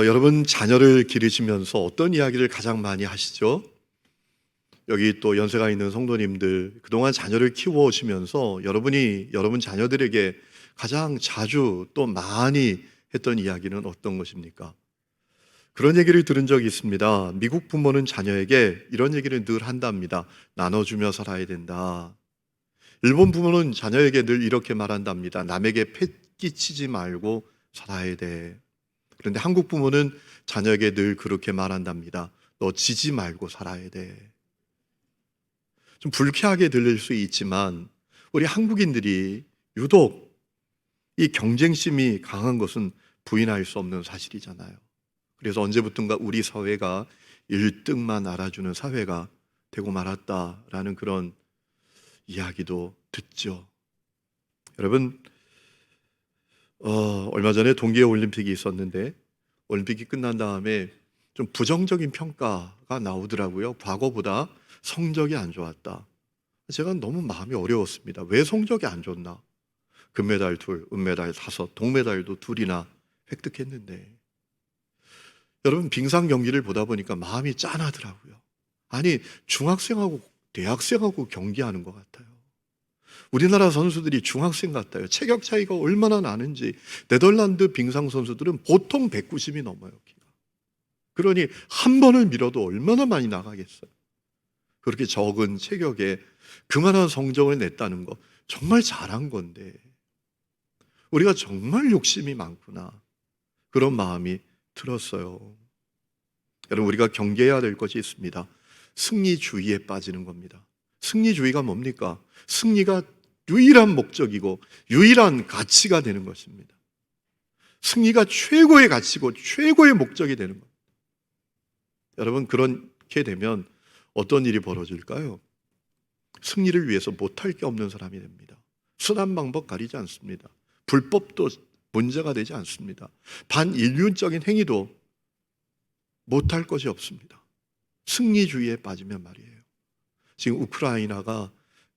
여러분 자녀를 기르시면서 어떤 이야기를 가장 많이 하시죠? 여기 또 연세가 있는 성도님들, 그동안 자녀를 키워오시면서 여러분 자녀들에게 가장 자주 또 많이 했던 이야기는 어떤 것입니까? 그런 얘기를 들은 적이 있습니다. 미국 부모는 자녀에게 이런 얘기를 늘 한답니다. 나눠주며 살아야 된다. 일본 부모는 자녀에게 늘 이렇게 말한답니다. 남에게 패끼치지 말고 살아야 돼. 그런데 한국 부모는 자녀에게 늘 그렇게 말한답니다. 너 지지 말고 살아야 돼. 좀 불쾌하게 들릴 수 있지만 우리 한국인들이 유독 이 경쟁심이 강한 것은 부인할 수 없는 사실이잖아요. 그래서 언제부턴가 우리 사회가 1등만 알아주는 사회가 되고 말았다라는 그런 이야기도 듣죠. 여러분, 얼마 전에 동계올림픽이 있었는데 올림픽이 끝난 다음에 좀 부정적인 평가가 나오더라고요. 과거보다 성적이 안 좋았다. 제가 너무 마음이 어려웠습니다. 왜 성적이 안 좋나? 금메달 2, 은메달 5, 동메달도 2이나 획득했는데 여러분 빙상 경기를 보다 보니까 마음이 짠하더라고요. 아니 중학생하고 대학생하고 경기하는 것 같아요. 우리나라 선수들이 중학생 같아요. 체격 차이가 얼마나 나는지. 네덜란드 빙상 선수들은 보통 190이 넘어요, 키가. 그러니 한 번을 밀어도 얼마나 많이 나가겠어요. 그렇게 적은 체격에 그만한 성적을 냈다는 거 정말 잘한 건데 우리가 정말 욕심이 많구나, 그런 마음이 들었어요. 여러분, 우리가 경계해야 될 것이 있습니다. 승리주의에 빠지는 겁니다. 승리주의가 뭡니까? 승리가 유일한 목적이고 유일한 가치가 되는 것입니다. 승리가 최고의 가치고 최고의 목적이 되는 겁니다. 여러분, 그렇게 되면 어떤 일이 벌어질까요? 승리를 위해서 못할 게 없는 사람이 됩니다. 순한 방법 가리지 않습니다. 불법도 문제가 되지 않습니다. 반인륜적인 행위도 못할 것이 없습니다. 승리주의에 빠지면 말이에요. 지금 우크라이나가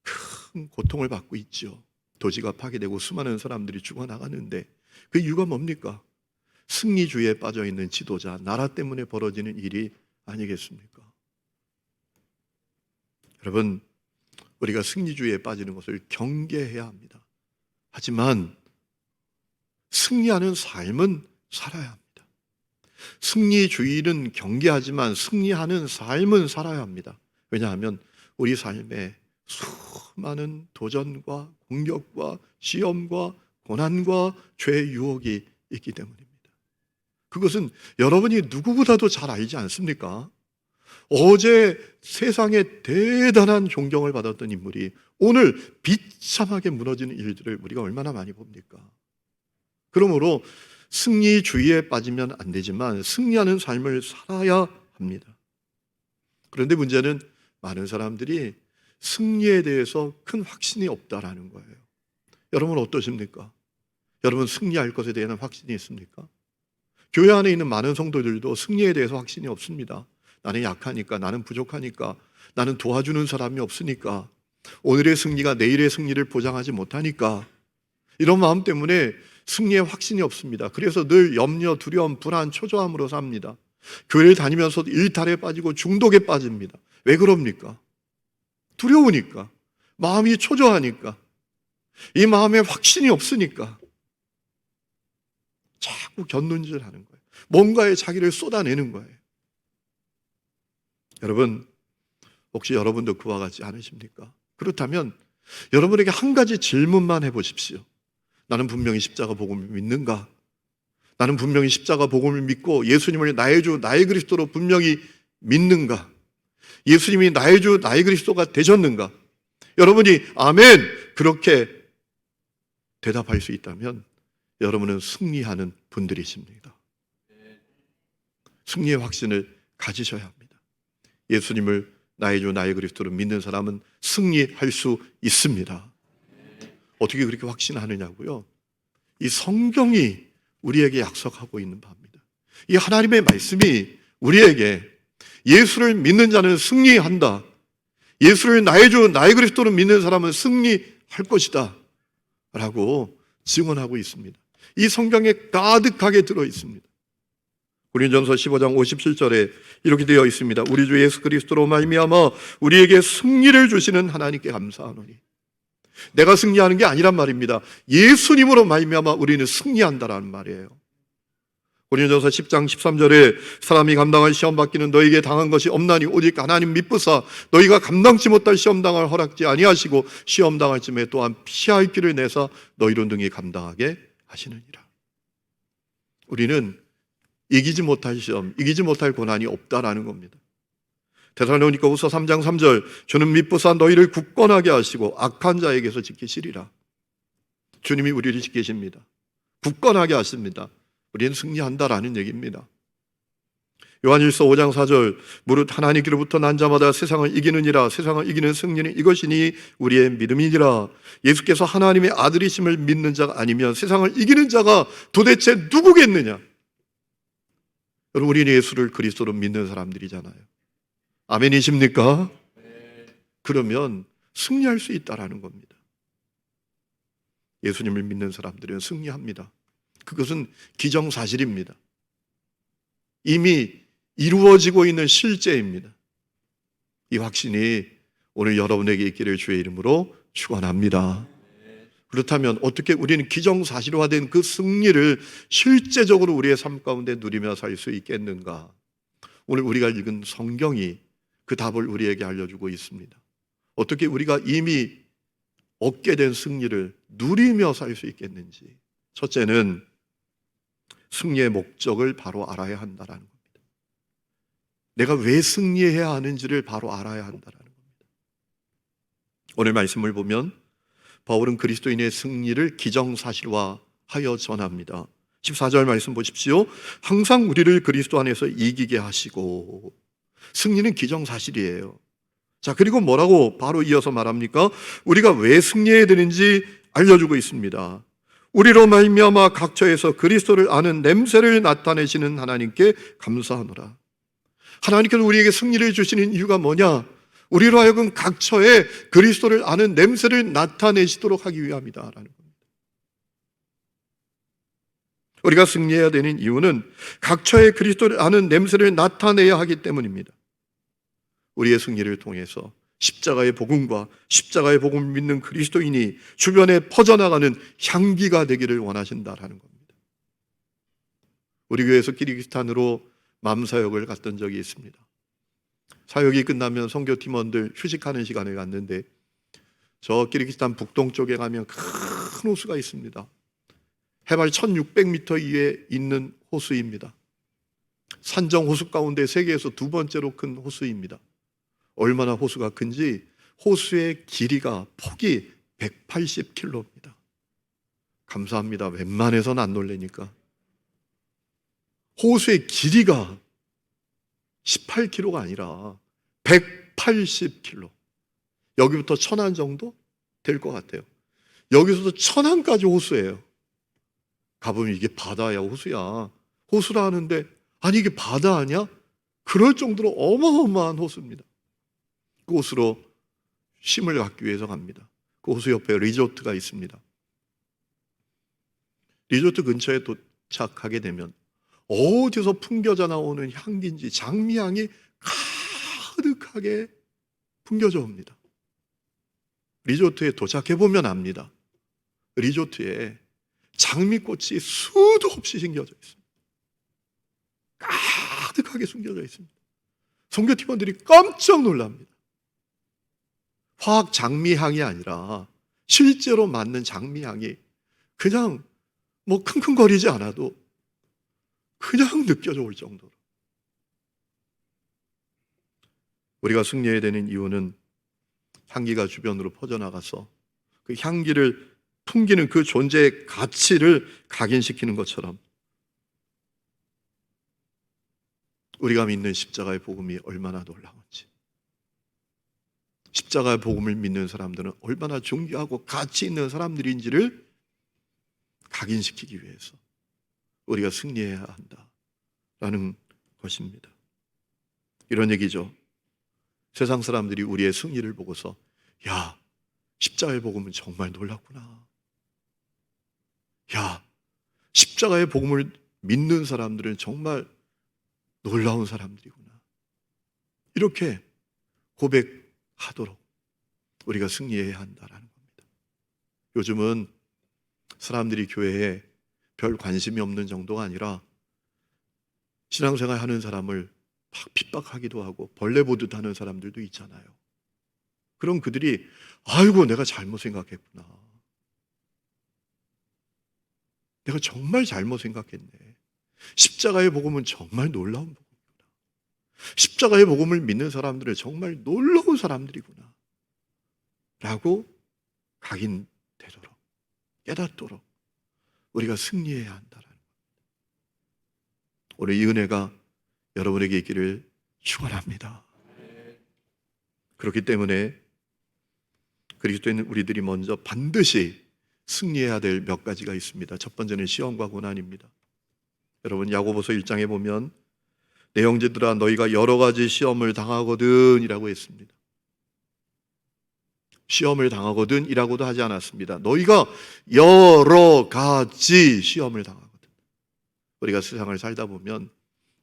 큰 고통을 받고 있죠. 도시가 파괴되고 수많은 사람들이 죽어나가는데 그 이유가 뭡니까? 승리주의에 빠져있는 지도자, 나라 때문에 벌어지는 일이 아니겠습니까? 여러분, 우리가 승리주의에 빠지는 것을 경계해야 합니다. 하지만 승리하는 삶은 살아야 합니다. 승리주의는 경계하지만 승리하는 삶은 살아야 합니다. 왜냐하면 우리 삶에 수많은 도전과 공격과 시험과 고난과 죄의 유혹이 있기 때문입니다. 그것은 여러분이 누구보다도 잘 알지 않습니까? 어제 세상에 대단한 존경을 받았던 인물이 오늘 비참하게 무너지는 일들을 우리가 얼마나 많이 봅니까? 그러므로 승리주의에 빠지면 안 되지만 승리하는 삶을 살아야 합니다. 그런데 문제는 많은 사람들이 승리에 대해서 큰 확신이 없다라는 거예요. 여러분 어떠십니까? 여러분 승리할 것에 대한 확신이 있습니까? 교회 안에 있는 많은 성도들도 승리에 대해서 확신이 없습니다. 나는 약하니까, 나는 부족하니까, 나는 도와주는 사람이 없으니까, 오늘의 승리가 내일의 승리를 보장하지 못하니까, 이런 마음 때문에 승리에 확신이 없습니다. 그래서 늘 염려, 두려움, 불안, 초조함으로 삽니다. 교회를 다니면서 일탈에 빠지고 중독에 빠집니다. 왜 그럽니까? 두려우니까, 마음이 초조하니까, 이 마음에 확신이 없으니까 자꾸 곁눈질하는 거예요. 뭔가에 자기를 쏟아내는 거예요. 여러분, 혹시 여러분도 그와 같지 않으십니까? 그렇다면 여러분에게 한 가지 질문만 해보십시오. 나는 분명히 십자가 복음을 믿는가? 나는 분명히 십자가 복음을 믿고 예수님을 나의 주, 나의 그리스도로 분명히 믿는가? 예수님이 나의 주, 나의 그리스도가 되셨는가? 여러분이 아멘! 그렇게 대답할 수 있다면 여러분은 승리하는 분들이십니다. 승리의 확신을 가지셔야 합니다. 예수님을 나의 주, 나의 그리스도로 믿는 사람은 승리할 수 있습니다. 어떻게 그렇게 확신하느냐고요? 이 성경이 우리에게 약속하고 있는 바입니다. 이 하나님의 말씀이 우리에게 예수를 믿는 자는 승리한다. 예수를 나의 주, 나의 그리스도로 믿는 사람은 승리할 것이다 라고 증언하고 있습니다. 이 성경에 가득하게 들어 있습니다. 고린전서 15장 57절에 이렇게 되어 있습니다. 우리 주 예수 그리스도로 말미암아 우리에게 승리를 주시는 하나님께 감사하노니. 내가 승리하는 게 아니란 말입니다. 예수님으로 말미암아 우리는 승리한다라는 말이에요. 고린전서 10장 13절에 사람이 감당할 시험 받기는 너에게 당한 것이 없나니 오직 하나님 미쁘사 너희가 감당치 못할 시험 당할 허락지 아니하시고 시험 당할 쯤에 또한 피할 길을 내사 너희로 능히 감당하게 하시느니라. 우리는 이기지 못할 시험, 이기지 못할 고난이 없다라는 겁니다. 데살로니가후서 3장 3절 주는 미쁘사 너희를 굳건하게 하시고 악한 자에게서 지키시리라. 주님이 우리를 지키십니다. 굳건하게 하십니다. 우리는 승리한다라는 얘기입니다. 요한일서 5장 4절 무릇 하나님께로부터 난 자마다 세상을 이기느니라. 세상을 이기는 승리는 이것이니 우리의 믿음이니라. 예수께서 하나님의 아들이심을 믿는 자가 아니면 세상을 이기는 자가 도대체 누구겠느냐? 여러분, 우리는 예수를 그리스도로 믿는 사람들이잖아요. 아멘이십니까? 그러면 승리할 수 있다라는 겁니다. 예수님을 믿는 사람들은 승리합니다. 그것은 기정사실입니다. 이미 이루어지고 있는 실제입니다. 이 확신이 오늘 여러분에게 있기를 주의 이름으로 축원합니다. 그렇다면 어떻게 우리는 기정사실화된 그 승리를 실제적으로 우리의 삶 가운데 누리며 살 수 있겠는가? 오늘 우리가 읽은 성경이 그 답을 우리에게 알려주고 있습니다. 어떻게 우리가 이미 얻게 된 승리를 누리며 살 수 있겠는지. 첫째는 승리의 목적을 바로 알아야 한다는 겁니다. 내가 왜 승리해야 하는지를 바로 알아야 한다는 겁니다. 오늘 말씀을 보면 바울은 그리스도인의 승리를 기정사실화하여 전합니다. 14절 말씀 보십시오. 항상 우리를 그리스도 안에서 이기게 하시고. 승리는 기정사실이에요. 자, 그리고 뭐라고 바로 이어서 말합니까? 우리가 왜 승리해야 되는지 알려주고 있습니다. 우리로 말미암아 각처에서 그리스도를 아는 냄새를 나타내시는 하나님께 감사하노라. 하나님께서 우리에게 승리를 주시는 이유가 뭐냐? 우리로 하여금 각처에 그리스도를 아는 냄새를 나타내시도록 하기 위함이다라는 겁니다. 우리가 승리해야 되는 이유는 각처에 그리스도를 아는 냄새를 나타내야 하기 때문입니다. 우리의 승리를 통해서 십자가의 복음과 십자가의 복음을 믿는 그리스도인이 주변에 퍼져나가는 향기가 되기를 원하신다라는 겁니다. 우리 교회에서 키르기스탄으로 맘사역을 갔던 적이 있습니다. 사역이 끝나면 선교팀원들 휴식하는 시간에 갔는데 저 키르기스탄 북동쪽에 가면 큰 호수가 있습니다. 해발 1600m 위에 있는 호수입니다. 산정 호수 가운데 세계에서 두 번째로 큰 호수입니다. 얼마나 호수가 큰지 호수의 길이가 폭이 180km입니다. 감사합니다. 웬만해서는 안 놀래니까. 호수의 길이가 18km가 아니라 180km. 여기부터 천안 정도 될 것 같아요. 여기서도 천안까지 호수예요. 가보면 이게 바다야 호수야. 호수라 하는데 아니 이게 바다 아니야? 그럴 정도로 어마어마한 호수입니다. 그 호수로 쉼을 갖기 위해서 갑니다. 그 호수 옆에 리조트가 있습니다. 리조트 근처에 도착하게 되면 어디서 풍겨져 나오는 향기인지 장미향이 가득하게 풍겨져 옵니다. 리조트에 도착해보면 압니다. 리조트에 장미꽃이 수도 없이 심겨져 있습니다. 가득하게 숨겨져 있습니다. 선교팀원들이 깜짝 놀랍니다. 화학 장미향이 아니라 실제로 맞는 장미향이 그냥 뭐 킁킁거리지 않아도 그냥 느껴져 올 정도로. 우리가 승리해야 되는 이유는 향기가 주변으로 퍼져나가서 그 향기를 풍기는 그 존재의 가치를 각인시키는 것처럼 우리가 믿는 십자가의 복음이 얼마나 놀라운지, 십자가의 복음을 믿는 사람들은 얼마나 존귀하고 가치 있는 사람들인지를 각인시키기 위해서 우리가 승리해야 한다라는 것입니다. 이런 얘기죠. 세상 사람들이 우리의 승리를 보고서 야, 십자가의 복음은 정말 놀랍구나. 야, 십자가의 복음을 믿는 사람들은 정말 놀라운 사람들이구나. 이렇게 고백하도록 우리가 승리해야 한다라는 겁니다. 요즘은 사람들이 교회에 별 관심이 없는 정도가 아니라 신앙생활 하는 사람을 막 핍박하기도 하고 벌레 보듯 하는 사람들도 있잖아요. 그럼 그들이 아이고 내가 잘못 생각했구나. 내가 정말 잘못 생각했네. 십자가의 복음은 정말 놀라운 복음이구나. 십자가의 복음을 믿는 사람들은 정말 놀라운 사람들이구나. 라고 각인되도록, 깨닫도록 우리가 승리해야 한다라는 겁니다. 오늘 이 은혜가 여러분에게 있기를 축원합니다. 그렇기 때문에 그리스도인 우리들이 먼저 반드시 승리해야 될 몇 가지가 있습니다. 첫 번째는 시험과 고난입니다. 여러분 야고보서 1장에 보면 내 형제들아 너희가 여러 가지 시험을 당하거든 이라고 했습니다. 시험을 당하거든 이라고도 하지 않았습니다. 너희가 여러 가지 시험을 당하거든. 우리가 세상을 살다 보면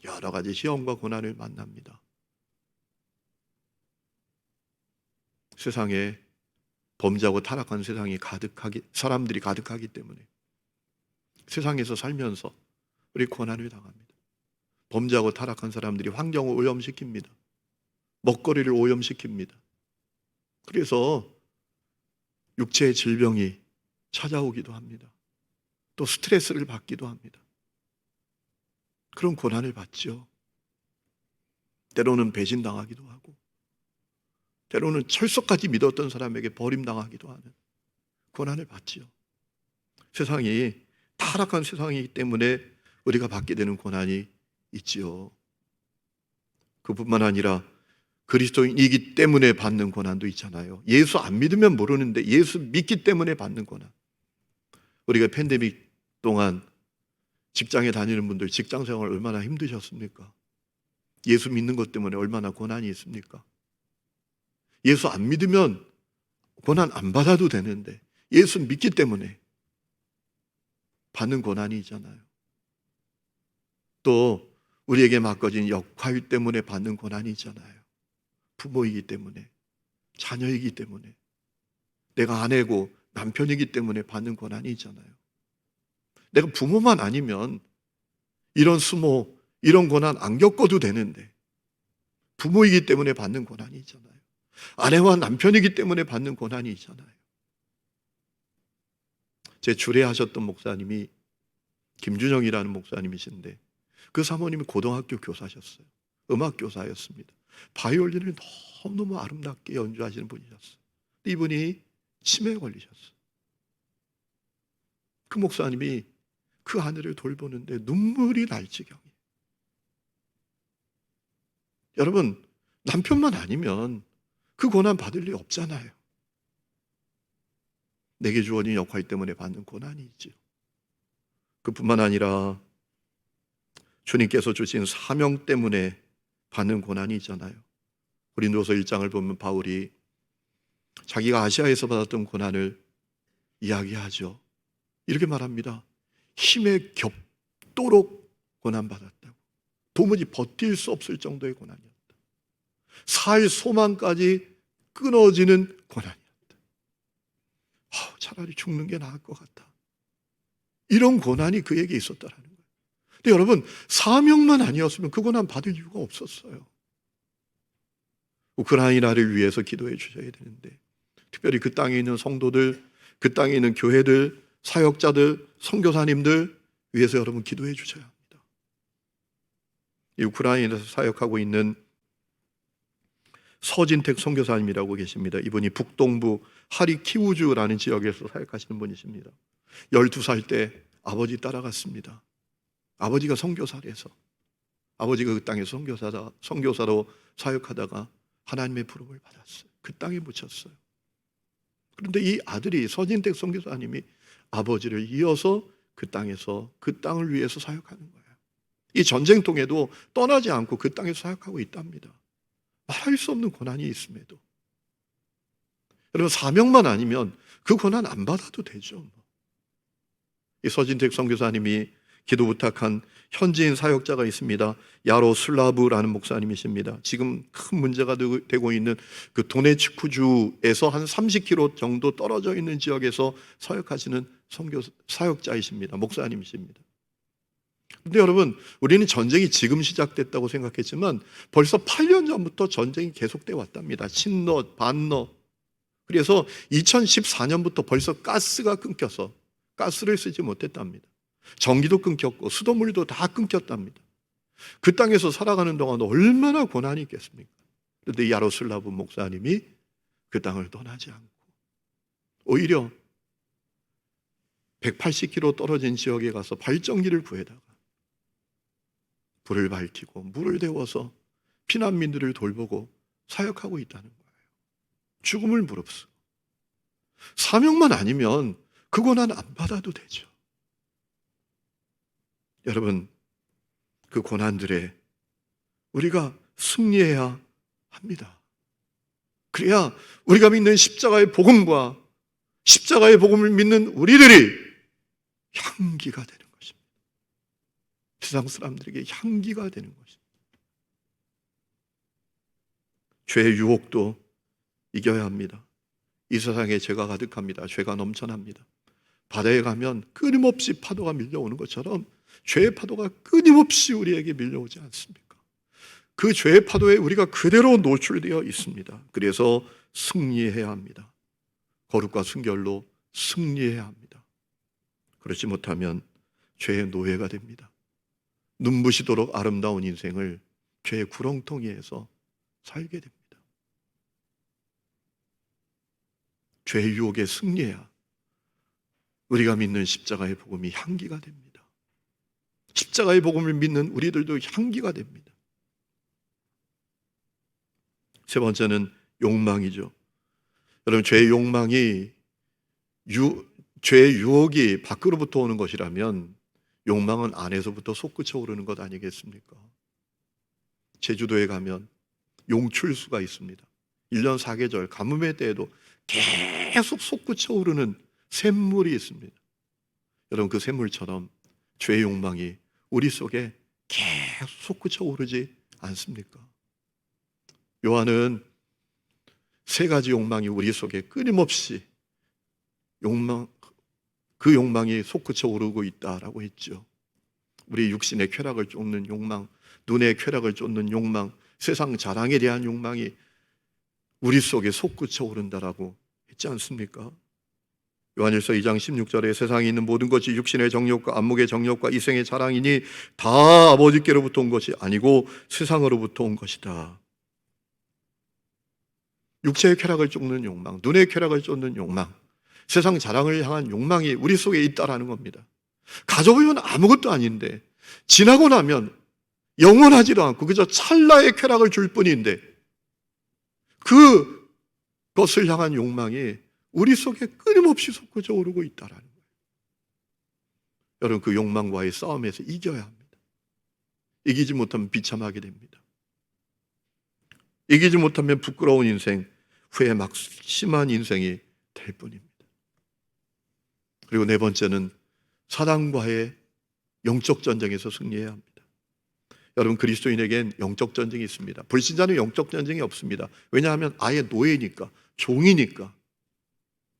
여러 가지 시험과 고난을 만납니다. 세상에 범죄하고 타락한 세상이 사람들이 가득하기 때문에 세상에서 살면서 우리 고난을 당합니다. 범죄하고 타락한 사람들이 환경을 오염시킵니다. 먹거리를 오염시킵니다. 그래서 육체의 질병이 찾아오기도 합니다. 또 스트레스를 받기도 합니다. 그런 고난을 받죠. 때로는 배신당하기도 하고 때로는 철석까지 믿었던 사람에게 버림당하기도 하는 고난을 받지요. 세상이 타락한 세상이기 때문에 우리가 받게 되는 고난이 있지요. 그뿐만 아니라 그리스도인이기 때문에 받는 고난도 있잖아요. 예수 안 믿으면 모르는데 예수 믿기 때문에 받는 고난. 우리가 팬데믹 동안 직장에 다니는 분들 직장 생활 얼마나 힘드셨습니까? 예수 믿는 것 때문에 얼마나 고난이 있습니까? 예수 안 믿으면 고난 안 받아도 되는데 예수 믿기 때문에 받는 고난이 있잖아요. 또 우리에게 맡겨진 역할 때문에 받는 고난이 있잖아요. 부모이기 때문에, 자녀이기 때문에, 내가 아내고 남편이기 때문에 받는 고난이 있잖아요. 내가 부모만 아니면 이런 수모, 이런 고난 안 겪어도 되는데 부모이기 때문에 받는 고난이 있잖아요. 아내와 남편이기 때문에 받는 고난이 있잖아요. 제 주례하셨던 목사님이 김준영이라는 목사님이신데 그 사모님이 고등학교 교사셨어요. 음악 교사였습니다. 바이올린을 너무너무 아름답게 연주하시는 분이셨어요. 이분이 치매에 걸리셨어요. 그 목사님이 그 아내를 돌보는데 눈물이 날 지경이에요. 여러분, 남편만 아니면 그 고난 받을 일 없잖아요. 내게 주어진 역할 때문에 받는 고난이 있지요. 그뿐만 아니라 주님께서 주신 사명 때문에 받는 고난이 있잖아요. 고린도서 1장을 보면 바울이 자기가 아시아에서 받았던 고난을 이야기하죠. 이렇게 말합니다. 힘에 겹도록 고난받았다고. 도무지 버틸 수 없을 정도의 고난이었다. 살 소망까지 끊어지는 고난이었다. 차라리 죽는 게 나을 것 같다. 이런 고난이 그에게 있었다라는 거예요. 근데 여러분, 사명만 아니었으면 그 고난 받을 이유가 없었어요. 우크라이나를 위해서 기도해 주셔야 되는데, 특별히 그 땅에 있는 성도들, 그 땅에 있는 교회들, 사역자들, 선교사님들 위해서 여러분 기도해 주셔야 합니다. 이 우크라이나에서 사역하고 있는 서진택 선교사님이라고 계십니다. 이분이 북동부 하리키우주라는 지역에서 사역하시는 분이십니다. 12살 때 아버지 따라갔습니다. 아버지가 선교사라서 아버지가 그 땅에서 선교사로 사역하다가 하나님의 부름을 받았어요. 그 땅에 묻혔어요. 그런데 이 아들이 서진택 선교사님이 아버지를 이어서 그 땅에서 그 땅을 위해서 사역하는 거예요. 이 전쟁통에도 떠나지 않고 그 땅에서 사역하고 있답니다. 말할 수 없는 고난이 있음에도 여러분, 사명만 아니면 그 고난 안 받아도 되죠. 이 서진택 선교사님이 기도 부탁한 현지인 사역자가 있습니다. 야로슬라브라는 목사님이십니다. 지금 큰 문제가 되고 있는 그 도네츠크주에서 한 30km 정도 떨어져 있는 지역에서 사역하시는 선교 사역자이십니다. 목사님이십니다. 근데 여러분, 우리는 전쟁이 지금 시작됐다고 생각했지만 벌써 8년 전부터 전쟁이 계속돼 왔답니다. 친러, 반러. 그래서 2014년부터 벌써 가스가 끊겨서 가스를 쓰지 못했답니다. 전기도 끊겼고 수돗물도 다 끊겼답니다. 그 땅에서 살아가는 동안 얼마나 고난이 있겠습니까? 그런데 야로슬라브 목사님이 그 땅을 떠나지 않고 오히려 180km 떨어진 지역에 가서 발전기를 구해다가 불을 밝히고 물을 데워서 피난민들을 돌보고 사역하고 있다는 거예요. 죽음을 무릅쓰고 사명만 아니면 그 고난 안 받아도 되죠. 여러분, 그 고난들에 우리가 승리해야 합니다. 그래야 우리가 믿는 십자가의 복음과 십자가의 복음을 믿는 우리들이 향기가 되는 것입니다. 세상 사람들에게 향기가 되는 것입니다. 죄의 유혹도 이겨야 합니다. 이 세상에 죄가 가득합니다. 죄가 넘쳐납니다. 바다에 가면 끊임없이 파도가 밀려오는 것처럼 죄의 파도가 끊임없이 우리에게 밀려오지 않습니까? 그 죄의 파도에 우리가 그대로 노출되어 있습니다. 그래서 승리해야 합니다. 거룩과 순결로 승리해야 합니다. 그렇지 못하면 죄의 노예가 됩니다. 눈부시도록 아름다운 인생을 죄의 구렁텅이에서 살게 됩니다. 죄의 유혹에 승리해야 우리가 믿는 십자가의 복음이 향기가 됩니다. 십자가의 복음을 믿는 우리들도 향기가 됩니다. 세 번째는 욕망이죠. 여러분, 죄의 욕망이 죄의 유혹이 밖으로부터 오는 것이라면 욕망은 안에서부터 솟구쳐 오르는 것 아니겠습니까? 제주도에 가면 용출수가 있습니다. 1년 4계절 가뭄의 때에도 계속 솟구쳐 오르는 샘물이 있습니다. 여러분, 그 샘물처럼 죄의 욕망이 우리 속에 계속 솟구쳐 오르지 않습니까? 요한은 세 가지 욕망이 우리 속에 끊임없이 그 욕망이 솟구쳐 오르고 있다라고 했죠. 우리 육신의 쾌락을 쫓는 욕망, 눈의 쾌락을 쫓는 욕망, 세상 자랑에 대한 욕망이 우리 속에 솟구쳐 오른다라고 했지 않습니까? 요한일서 2장 16절에 세상에 있는 모든 것이 육신의 정욕과 안목의 정욕과 이생의 자랑이니 다 아버지께로부터 온 것이 아니고 세상으로부터 온 것이다. 육체의 쾌락을 쫓는 욕망, 눈의 쾌락을 쫓는 욕망, 세상 자랑을 향한 욕망이 우리 속에 있다라는 겁니다. 가져보면 아무것도 아닌데 지나고 나면 영원하지도 않고 그저 찰나의 쾌락을 줄 뿐인데 그것을 향한 욕망이 우리 속에 끊임없이 솟구쳐 오르고 있다라는 거예요. 여러분, 그 욕망과의 싸움에서 이겨야 합니다. 이기지 못하면 비참하게 됩니다. 이기지 못하면 부끄러운 인생, 후회 막심한 인생이 될 뿐입니다. 그리고 네 번째는 사단과의 영적 전쟁에서 승리해야 합니다. 여러분, 그리스도인에겐 영적 전쟁이 있습니다. 불신자는 영적 전쟁이 없습니다. 왜냐하면 아예 노예니까, 종이니까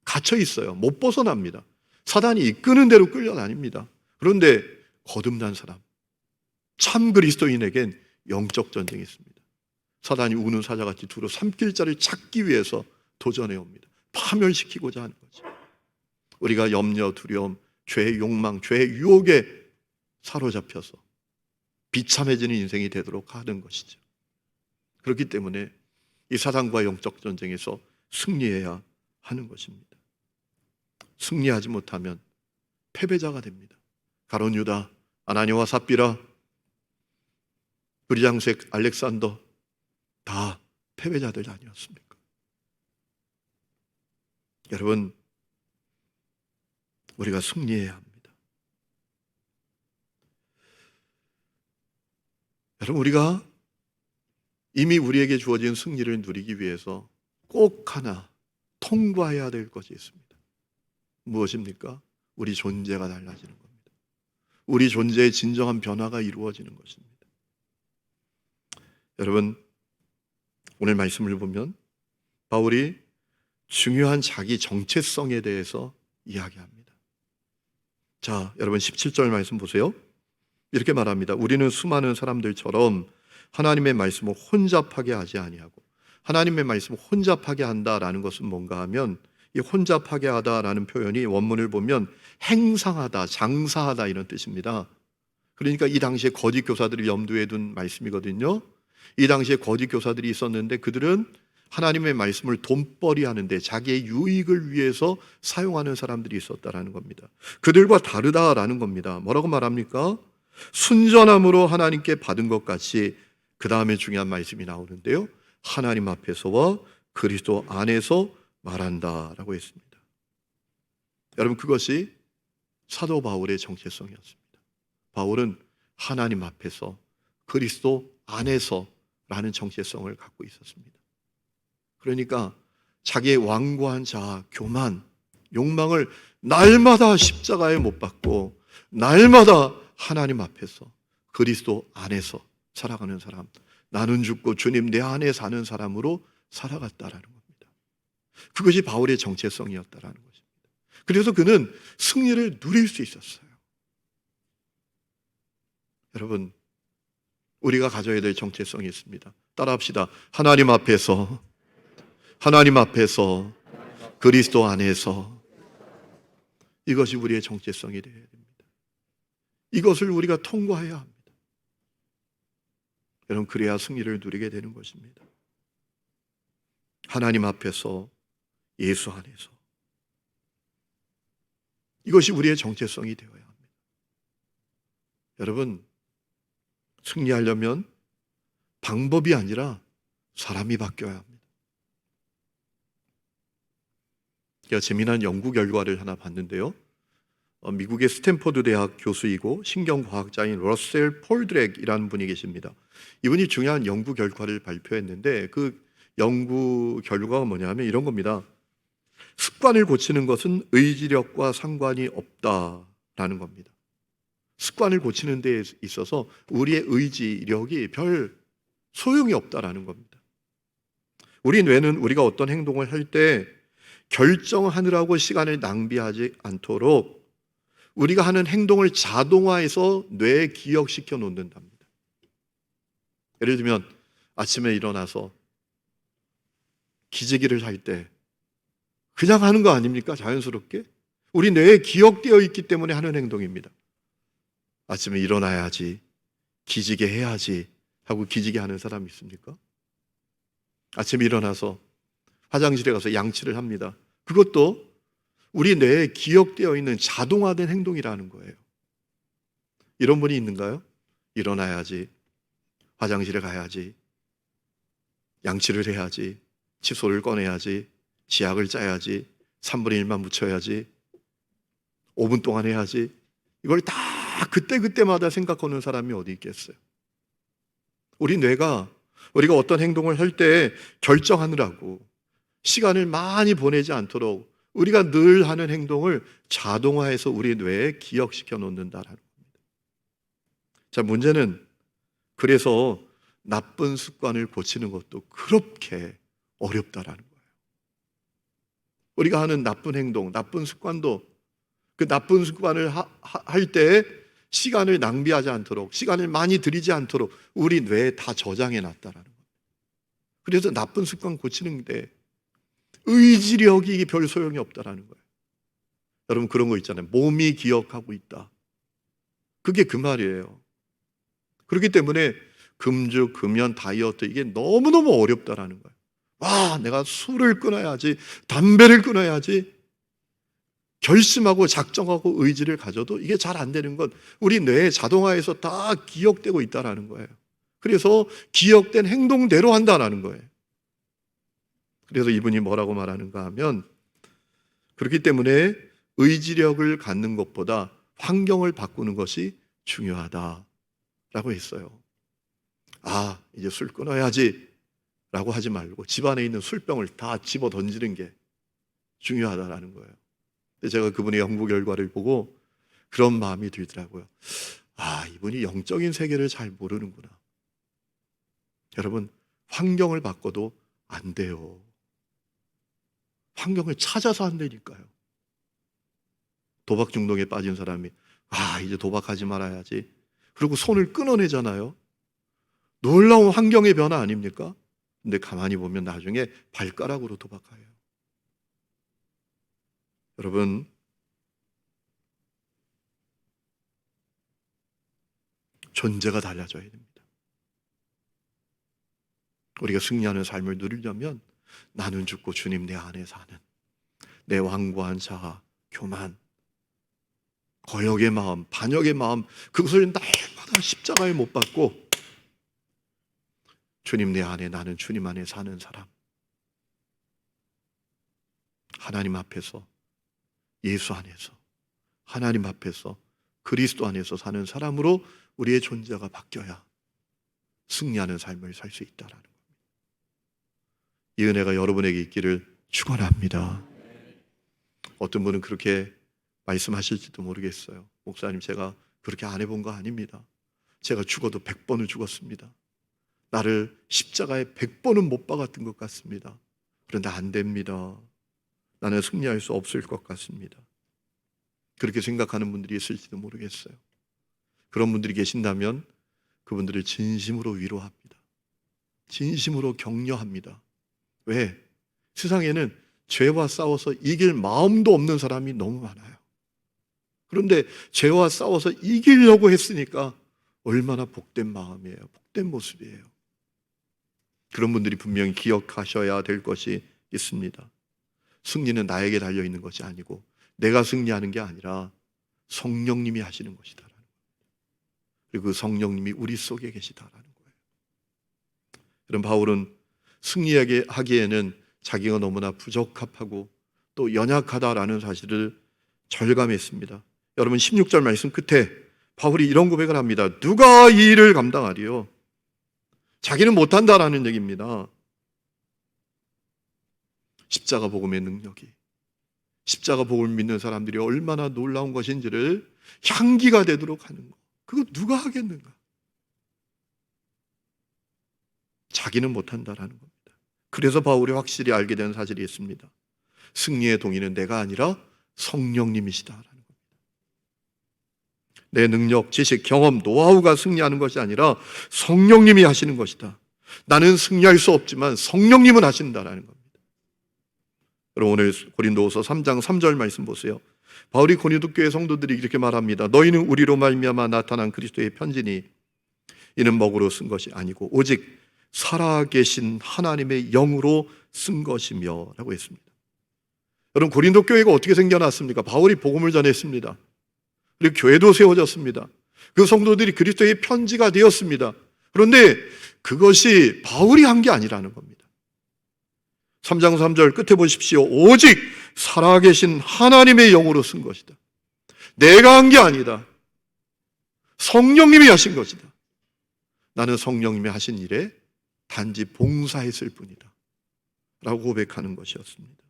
갇혀 있어요. 못 벗어납니다. 사단이 이끄는 대로 끌려다닙니다. 그런데 거듭난 사람, 참 그리스도인에겐 영적 전쟁이 있습니다. 사단이 우는 사자같이 두루 삼킬 자를 찾기 위해서 도전해 옵니다. 파멸시키고자 하는 거죠. 우리가 염려, 두려움, 죄의 욕망, 죄의 유혹에 사로잡혀서 비참해지는 인생이 되도록 하는 것이죠. 그렇기 때문에 이 사단과 영적 전쟁에서 승리해야 하는 것입니다. 승리하지 못하면 패배자가 됩니다. 가룟 유다, 아나니와 삽비라, 브리장색 알렉산더 다 패배자들 아니었습니까? 여러분, 우리가 승리해야 합니다. 여러분, 우리가 이미 우리에게 주어진 승리를 누리기 위해서 꼭 하나 통과해야 될 것이 있습니다. 무엇입니까? 우리 존재가 달라지는 겁니다. 우리 존재의 진정한 변화가 이루어지는 것입니다. 여러분, 오늘 말씀을 보면 바울이 중요한 자기 정체성에 대해서 이야기합니다. 자, 여러분 17절 말씀 보세요. 이렇게 말합니다. 우리는 수많은 사람들처럼 하나님의 말씀을 혼잡하게 하지 아니하고, 하나님의 말씀을 혼잡하게 한다라는 것은 뭔가 하면, 이 혼잡하게 하다라는 표현이 원문을 보면 행상하다, 장사하다 이런 뜻입니다. 그러니까 이 당시에 거짓 교사들이 염두에 둔 말씀이거든요. 이 당시에 거짓 교사들이 있었는데 그들은 하나님의 말씀을 돈벌이 하는데 자기의 유익을 위해서 사용하는 사람들이 있었다라는 겁니다. 그들과 다르다라는 겁니다. 뭐라고 말합니까? 순전함으로 하나님께 받은 것 같이, 그 다음에 중요한 말씀이 나오는데요, 하나님 앞에서와 그리스도 안에서 말한다라고 했습니다. 여러분, 그것이 사도 바울의 정체성이었습니다. 바울은 하나님 앞에서 그리스도 안에서라는 정체성을 갖고 있었습니다. 그러니까 자기의 완고한 자아, 교만, 욕망을 날마다 십자가에 못 박고 날마다 하나님 앞에서 그리스도 안에서 살아가는 사람, 나는 죽고 주님 내 안에 사는 사람으로 살아갔다라는 겁니다. 그것이 바울의 정체성이었다라는 것입니다. 그래서 그는 승리를 누릴 수 있었어요. 여러분, 우리가 가져야 될 정체성이 있습니다. 따라합시다. 하나님 앞에서, 하나님 앞에서, 그리스도 안에서. 이것이 우리의 정체성이 되어야 됩니다. 이것을 우리가 통과해야 합니다. 여러분, 그래야 승리를 누리게 되는 것입니다. 하나님 앞에서, 예수 안에서. 이것이 우리의 정체성이 되어야 합니다. 여러분, 승리하려면 방법이 아니라 사람이 바뀌어야 합니다. 제가 재미난 연구 결과를 하나 봤는데요. 미국의 스탠퍼드 대학 교수이고 신경과학자인 러셀 폴드렉이라는 분이 계십니다. 이분이 중요한 연구 결과를 발표했는데 그 연구 결과가 뭐냐면 이런 겁니다. 습관을 고치는 것은 의지력과 상관이 없다라는 겁니다. 습관을 고치는 데 있어서 우리의 의지력이 별 소용이 없다라는 겁니다. 우리 뇌는 우리가 어떤 행동을 할 때 결정하느라고 시간을 낭비하지 않도록 우리가 하는 행동을 자동화해서 뇌에 기억시켜 놓는답니다. 예를 들면 아침에 일어나서 기지개를 할 때 그냥 하는 거 아닙니까? 자연스럽게 우리 뇌에 기억되어 있기 때문에 하는 행동입니다. 아침에 일어나야지, 기지개 해야지 하고 기지개 하는 사람 있습니까? 아침에 일어나서 화장실에 가서 양치를 합니다. 그것도 우리 뇌에 기억되어 있는 자동화된 행동이라는 거예요. 이런 분이 있는가요? 일어나야지, 화장실에 가야지, 양치를 해야지, 칫솔을 꺼내야지, 치약을 짜야지, 3분의 1만 묻혀야지, 5분 동안 해야지, 이걸 다 그때그때마다 생각하는 사람이 어디 있겠어요? 우리 뇌가 우리가 어떤 행동을 할 때 결정하느라고 시간을 많이 보내지 않도록 우리가 늘 하는 행동을 자동화해서 우리 뇌에 기억시켜 놓는다라는 겁니다. 자, 문제는 그래서 나쁜 습관을 고치는 것도 그렇게 어렵다라는 거예요. 우리가 하는 나쁜 행동, 나쁜 습관도 그 나쁜 습관을 할 때 시간을 낭비하지 않도록, 시간을 많이 들이지 않도록 우리 뇌에 다 저장해 놨다라는 겁니다. 그래서 나쁜 습관 고치는데 의지력이 별 소용이 없다라는 거예요. 여러분, 그런 거 있잖아요. 몸이 기억하고 있다. 그게 그 말이에요. 그렇기 때문에 금주, 금연, 다이어트 이게 너무너무 어렵다라는 거예요. 와, 내가 술을 끊어야지, 담배를 끊어야지 결심하고 작정하고 의지를 가져도 이게 잘 안 되는 건 우리 뇌에 자동화해서 다 기억되고 있다라는 거예요. 그래서 기억된 행동대로 한다라는 거예요. 그래서 이분이 뭐라고 말하는가 하면, 그렇기 때문에 의지력을 갖는 것보다 환경을 바꾸는 것이 중요하다라고 했어요. 아, 이제 술 끊어야지 라고 하지 말고 집안에 있는 술병을 다 집어 던지는 게 중요하다라는 거예요. 제가 그분의 연구 결과를 보고 그런 마음이 들더라고요. 아, 이분이 영적인 세계를 잘 모르는구나. 여러분, 환경을 바꿔도 안 돼요. 환경을 찾아서 안 되니까요. 도박 중독에 빠진 사람이 이제 도박하지 말아야지. 그리고 손을 끊어내잖아요. 놀라운 환경의 변화 아닙니까? 근데 가만히 보면 나중에 발가락으로 도박해요. 여러분, 존재가 달라져야 됩니다. 우리가 승리하는 삶을 누리려면 나는 죽고 주님 내 안에 사는 내 완고한 자아, 교만, 거역의 마음, 반역의 마음, 그것을 날마다 십자가에 못 박고 주님 내 안에, 나는 주님 안에 사는 사람, 하나님 앞에서, 예수 안에서, 하나님 앞에서, 그리스도 안에서 사는 사람으로 우리의 존재가 바뀌어야 승리하는 삶을 살 수 있다라는 겁니다. 이 은혜가 여러분에게 있기를 축원합니다. 어떤 분은 그렇게 말씀하실지도 모르겠어요. 목사님, 제가 그렇게 안 해본 거 아닙니다. 제가 죽어도 100번을 죽었습니다. 나를 십자가에 100번은 못 박았던 것 같습니다. 그런데 안 됩니다. 나는 승리할 수 없을 것 같습니다. 그렇게 생각하는 분들이 있을지도 모르겠어요. 그런 분들이 계신다면 그분들을 진심으로 위로합니다. 진심으로 격려합니다. 왜? 세상에는 죄와 싸워서 이길 마음도 없는 사람이 너무 많아요. 그런데 죄와 싸워서 이기려고 했으니까 얼마나 복된 마음이에요. 복된 모습이에요. 그런 분들이 분명히 기억하셔야 될 것이 있습니다. 승리는 나에게 달려있는 것이 아니고 내가 승리하는 게 아니라 성령님이 하시는 것이다. 그리고 그 성령님이 우리 속에 계시다라는 거예요. 그럼 바울은 승리하기에는 자기가 너무나 부적합하고 또 연약하다라는 사실을 절감했습니다. 여러분 16절 말씀 끝에 바울이 이런 고백을 합니다. 누가 이 일을 감당하리요? 자기는 못한다라는 얘기입니다. 십자가 복음의 능력이, 십자가 복음을 믿는 사람들이 얼마나 놀라운 것인지를 향기가 되도록 하는 것, 그거 누가 하겠는가? 자기는 못한다라는 겁니다. 그래서 바울이 확실히 알게 된 사실이 있습니다. 승리의 동의는 내가 아니라 성령님이시다라는 겁니다. 내 능력, 지식, 경험, 노하우가 승리하는 것이 아니라 성령님이 하시는 것이다. 나는 승리할 수 없지만 성령님은 하신다라는 겁니다. 여러분, 오늘 고린도후서 3장 3절 말씀 보세요. 바울이 고린도 교회 성도들이 이렇게 말합니다. 너희는 우리로 말미암아 나타난 그리스도의 편지니 이는 먹으로 쓴 것이 아니고 오직 살아계신 하나님의 영으로 쓴 것이며 라고 했습니다. 여러분, 고린도 교회가 어떻게 생겨났습니까? 바울이 복음을 전했습니다. 그리고 교회도 세워졌습니다. 그 성도들이 그리스도의 편지가 되었습니다. 그런데 그것이 바울이 한 게 아니라는 겁니다. 3장 3절 끝에 보십시오. 오직 살아계신 하나님의 영으로 쓴 것이다. 내가 한 게 아니다. 성령님이 하신 것이다. 나는 성령님이 하신 일에 단지 봉사했을 뿐이다 라고 고백하는 것이었습니다.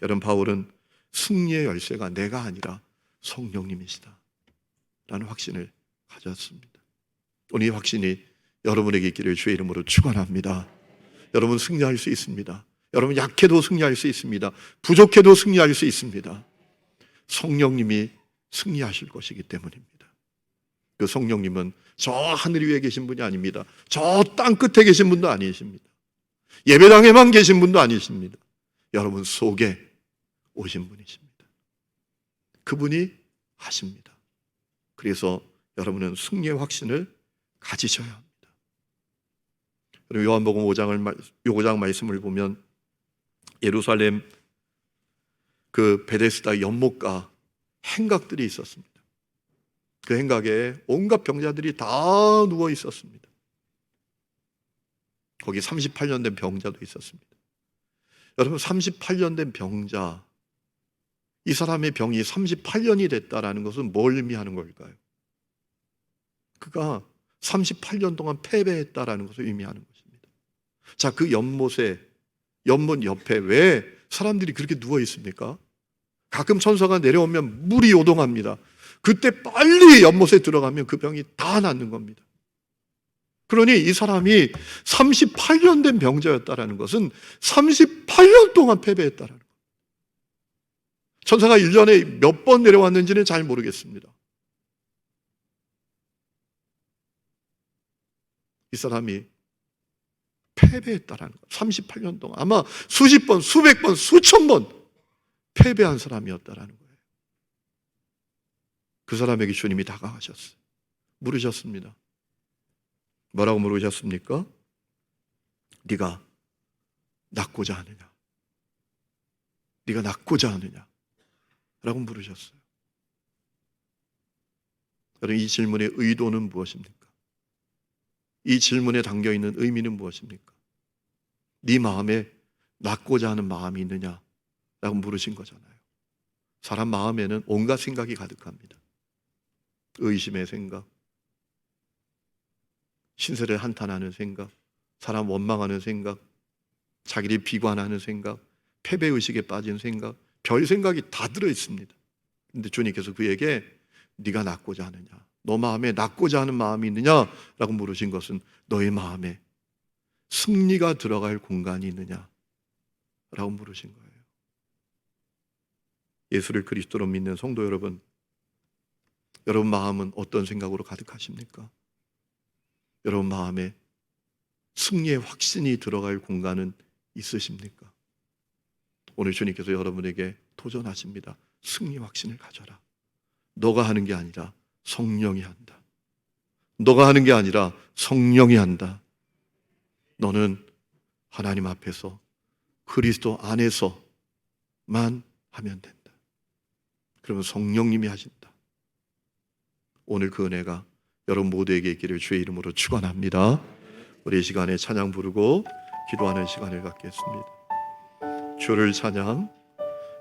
여러분, 바울은 승리의 열쇠가 내가 아니라 성령님이시다 라는 확신을 가졌습니다. 오늘 이 확신이 여러분에게 있기를 주의 이름으로 축원합니다. 여러분, 승리할 수 있습니다. 여러분, 약해도 승리할 수 있습니다. 부족해도 승리할 수 있습니다. 성령님이 승리하실 것이기 때문입니다. 그 성령님은 저 하늘 위에 계신 분이 아닙니다. 저 땅 끝에 계신 분도 아니십니다. 예배당에만 계신 분도 아니십니다. 여러분 속에 오신 분이십니다. 그분이 하십니다. 그래서 여러분은 승리의 확신을 가지셔야 합니다. 그리고 요한복음 5장 말씀을 보면 예루살렘 그 베데스다 연못가 행각들이 있었습니다. 그 행각에 온갖 병자들이 다 누워 있었습니다. 거기 38년 된 병자도 있었습니다. 여러분, 38년 된 병자, 이 사람의 병이 38년이 됐다라는 것은 뭘 의미하는 걸까요? 그가 38년 동안 패배했다라는 것을 의미하는 것입니다. 자, 그 연못 옆에 왜 사람들이 그렇게 누워 있습니까? 가끔 천사가 내려오면 물이 요동합니다. 그때 빨리 연못에 들어가면 그 병이 다 낫는 겁니다. 그러니 이 사람이 38년 된 병자였다라는 것은 38년 동안 패배했다라는 거예요. 천사가 1년에 몇 번 내려왔는지는 잘 모르겠습니다. 이 사람이 패배했다라는 거예요. 38년 동안 아마 수십 번, 수백 번, 수천 번 패배한 사람이었다라는 거예요. 그 사람에게 주님이 다가가셨어요. 물으셨습니다. 뭐라고 물으셨습니까? 네가 낫고자 하느냐? 네가 낫고자 하느냐? 라고 물으셨어요. 여러분, 이 질문의 의도는 무엇입니까? 이 질문에 담겨있는 의미는 무엇입니까? 네 마음에 낫고자 하는 마음이 있느냐? 라고 물으신 거잖아요. 사람 마음에는 온갖 생각이 가득합니다. 의심의 생각, 신세를 한탄하는 생각, 사람 원망하는 생각, 자기를 비관하는 생각, 패배의식에 빠진 생각, 별 생각이 다 들어있습니다. 근데 주님께서 그에게 네가 낫고자 하느냐, 너 마음에 낫고자 하는 마음이 있느냐? 라고 물으신 것은 너의 마음에 승리가 들어갈 공간이 있느냐? 라고 물으신 거예요. 예수를 그리스도로 믿는 성도 여러분, 여러분 마음은 어떤 생각으로 가득하십니까? 여러분 마음에 승리의 확신이 들어갈 공간은 있으십니까? 오늘 주님께서 여러분에게 도전하십니다. 승리 확신을 가져라. 너가 하는 게 아니라 성령이 한다. 너가 하는 게 아니라 성령이 한다. 너는 하나님 앞에서 그리스도 안에서만 하면 된다. 그러면 성령님이 하신다. 오늘 그 은혜가 여러분 모두에게 있기를 주의 이름으로 축원합니다. 우리 이 시간에 찬양 부르고 기도하는 시간을 갖겠습니다. 주를 찬양,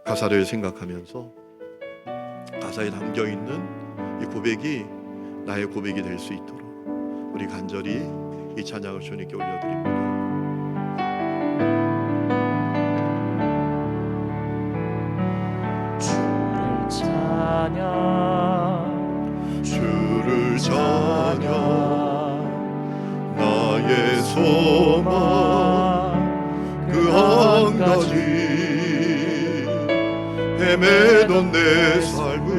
가사를 생각하면서 가사에 담겨있는 이 고백이 나의 고백이 될 수 있도록 우리 간절히 이 찬양을 주님께 올려드립니다. 주를 찬양, 주를 찬양, 나의 소망 그 한 가지, 헤매던 내 삶을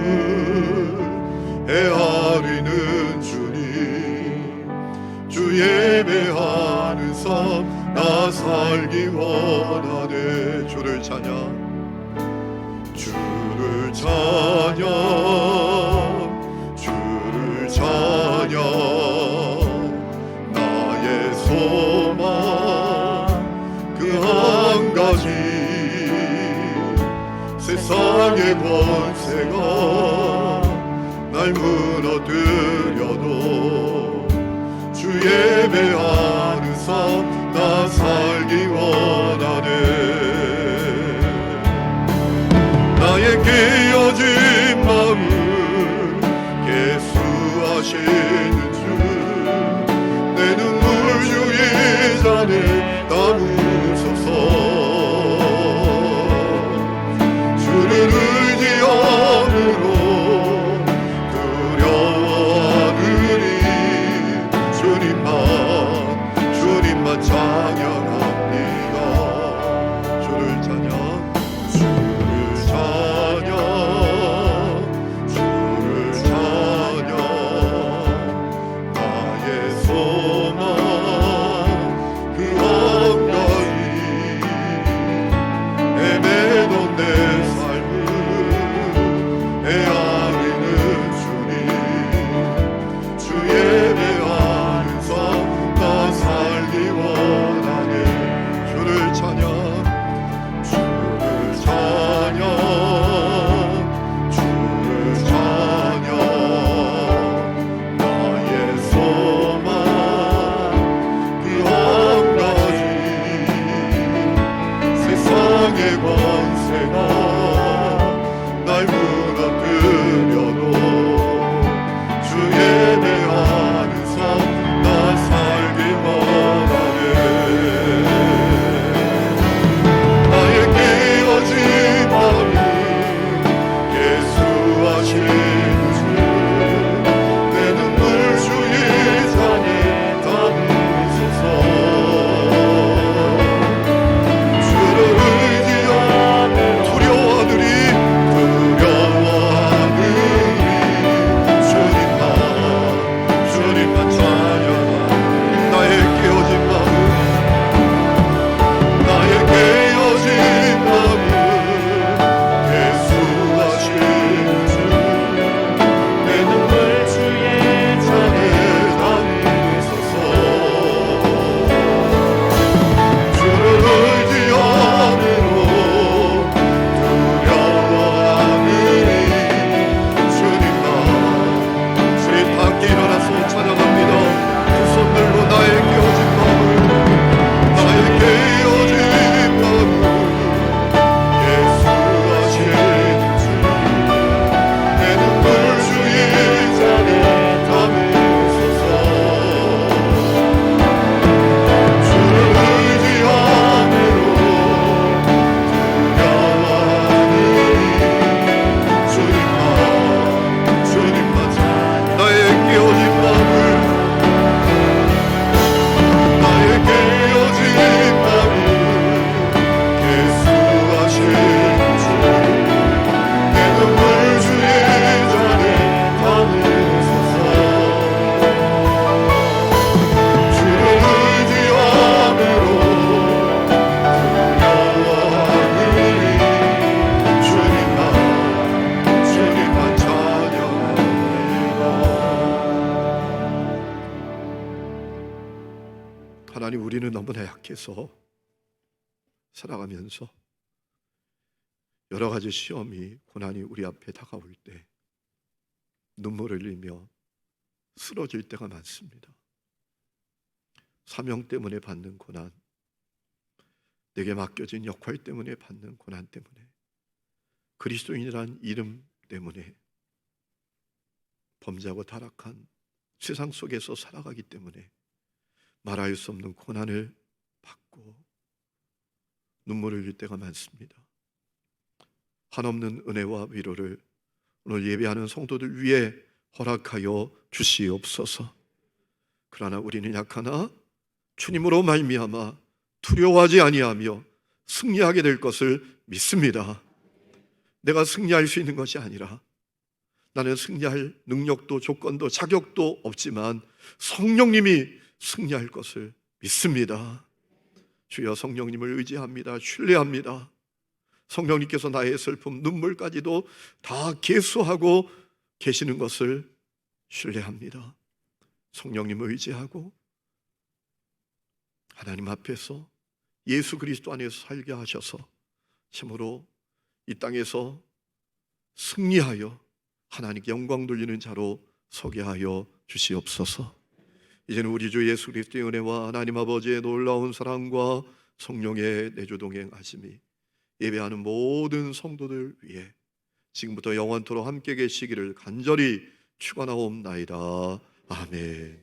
헤아리는 주님, 주 예배하는 삶 나 살기 원하네. 주를 찬양, 주를 찬양, 주를 찬양, 나의 소망 그 한 가지, 세상의 권세가 날 무너뜨려도 주 예배하는 삶 나 살기 원하네. 나의 깨어진 마음을 개수하시는 주, 내 눈물 주의 잔에 담으소서. 주를 의지함으로 두려워하느니 주님만 찬양합니다. 하나님, 우리는 너무나 약해서 살아가면서 여러 가지 시험이, 고난이 우리 앞에 다가올 때 눈물을 흘리며 쓰러질 때가 많습니다. 사명 때문에 받는 고난, 내게 맡겨진 역할 때문에 받는 고난 때문에, 그리스도인이란 이름 때문에, 범죄하고 타락한 세상 속에서 살아가기 때문에 말할 수 없는 고난을 받고 눈물을 흘릴 때가 많습니다. 한없는 은혜와 위로를 오늘 예배하는 성도들 위해 허락하여 주시옵소서. 그러나 우리는 약하나 주님으로 말미암아 두려워하지 아니하며 승리하게 될 것을 믿습니다. 내가 승리할 수 있는 것이 아니라, 나는 승리할 능력도 조건도 자격도 없지만 성령님이 승리할 것을 믿습니다. 주여, 성령님을 의지합니다. 신뢰합니다. 성령님께서 나의 슬픔, 눈물까지도 다 계수하고 계시는 것을 신뢰합니다. 성령님을 의지하고 하나님 앞에서 예수 그리스도 안에서 살게 하셔서 참으로 이 땅에서 승리하여 하나님께 영광 돌리는 자로 서게 하여 주시옵소서. 이제는 우리 주 예수 그리스도의 은혜와 하나님 아버지의 놀라운 사랑과 성령의 내주 동행하심이 예배하는 모든 성도들 위해 지금부터 영원토록 함께 계시기를 간절히 축원하옵나이다. 아멘.